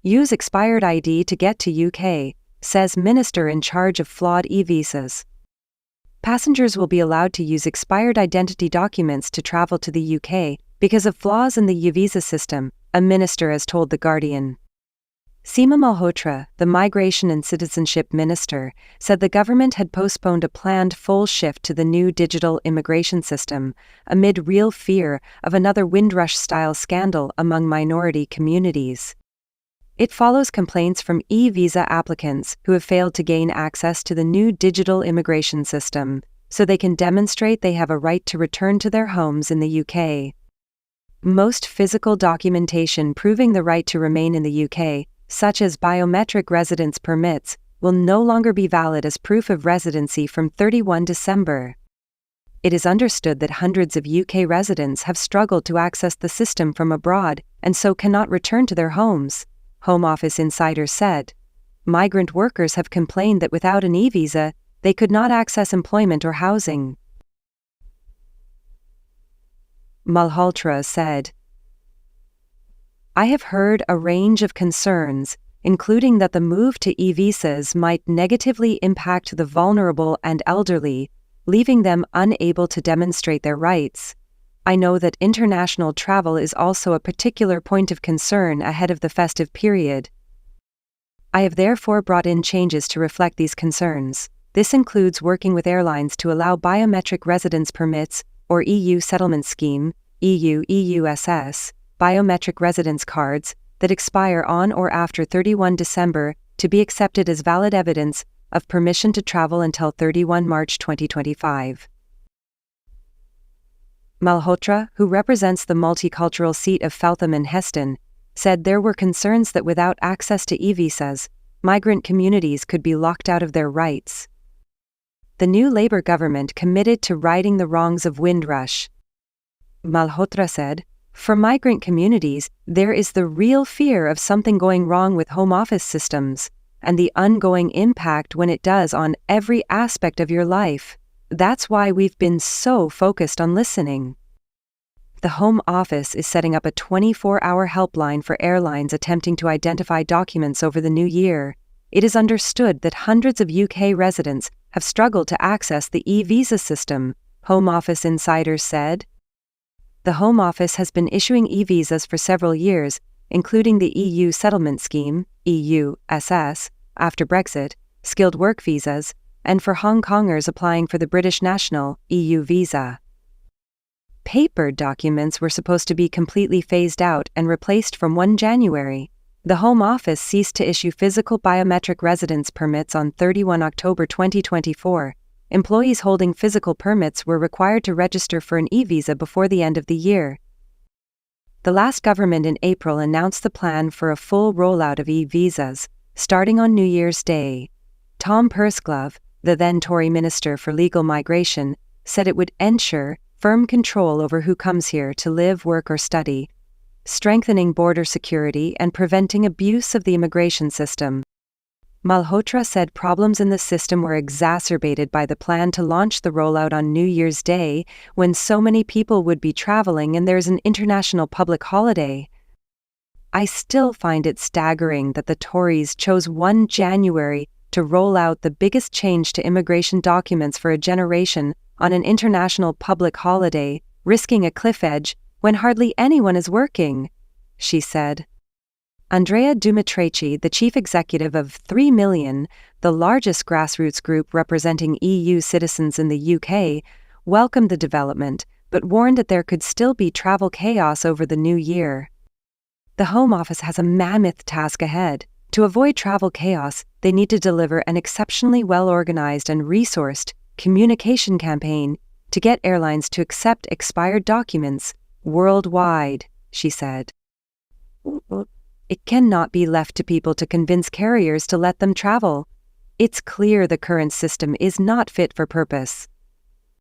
Use expired ID to get to UK, says Minister in charge of flawed eVisas. Passengers will be allowed to use expired identity documents to travel to the UK because of flaws in the eVisa system, a minister has told The Guardian. Seema Malhotra, the Migration and Citizenship Minister, said the government had postponed a planned full shift to the new digital immigration system amid real fear of another Windrush-style scandal among minority communities. It follows complaints from eVisa applicants who have failed to gain access to the new digital immigration system so they can demonstrate they have a right to return to their homes in the UK. Most physical documentation proving the right to remain in the UK, such as biometric residence permits, will no longer be valid as proof of residency from 31 December. It is understood that hundreds of UK residents have struggled to access the system from abroad and so cannot return to their homes, Home Office insiders said. Migrant workers have complained that without an eVisa, they could not access employment or housing. Malhotra said, "I have heard a range of concerns, including that the move to eVisas might negatively impact the vulnerable and elderly, leaving them unable to demonstrate their rights. I know that international travel is also a particular point of concern ahead of the festive period. I have therefore brought in changes to reflect these concerns. This includes working with airlines to allow biometric residence permits, or EU Settlement Scheme, EUSS, biometric residence cards that expire on or after 31 December to be accepted as valid evidence of permission to travel until 31 March 2025. Malhotra, who represents the multicultural seat of Feltham and Heston, said there were concerns that without access to eVisas, migrant communities could be locked out of their rights. The new Labour government committed to righting the wrongs of Windrush. Malhotra said, "For migrant communities, there is the real fear of something going wrong with Home Office systems, and the ongoing impact when it does on every aspect of your life. That's why we've been so focused on listening." The Home Office is setting up a 24-hour helpline for airlines attempting to identify documents over the new year. It is understood that hundreds of UK residents have struggled to access the eVisa system, Home Office insiders said. The Home Office has been issuing eVisas for several years, including the EU Settlement Scheme, EUSS, after Brexit, skilled work visas, and for Hong Kongers applying for the British National, EU visa. Paper documents were supposed to be completely phased out and replaced from 1 January. The Home Office ceased to issue physical biometric residence permits on 31 October 2024. Employees holding physical permits were required to register for an eVisa before the end of the year. The last government in April announced the plan for a full rollout of eVisas, starting on New Year's Day. Tom Pursglove, the then Tory Minister for Legal Migration, said it would ensure firm control over who comes here to live, work or study, strengthening border security and preventing abuse of the immigration system. Malhotra said problems in the system were exacerbated by the plan to launch the rollout on New Year's Day, when so many people would be traveling and there's an international public holiday. "I still find it staggering that the Tories chose 1 January to roll out the biggest change to immigration documents for a generation on an international public holiday, risking a cliff edge when hardly anyone is working," she said. Andrea Dumitreci, the chief executive of 3 Million, the largest grassroots group representing EU citizens in the UK, welcomed the development, but warned that there could still be travel chaos over the new year. The Home Office has a mammoth task ahead. To avoid travel chaos, they need to deliver an exceptionally well-organized and resourced communication campaign to get airlines to accept expired documents worldwide, she said. It cannot be left to people to convince carriers to let them travel. It's clear the current system is not fit for purpose.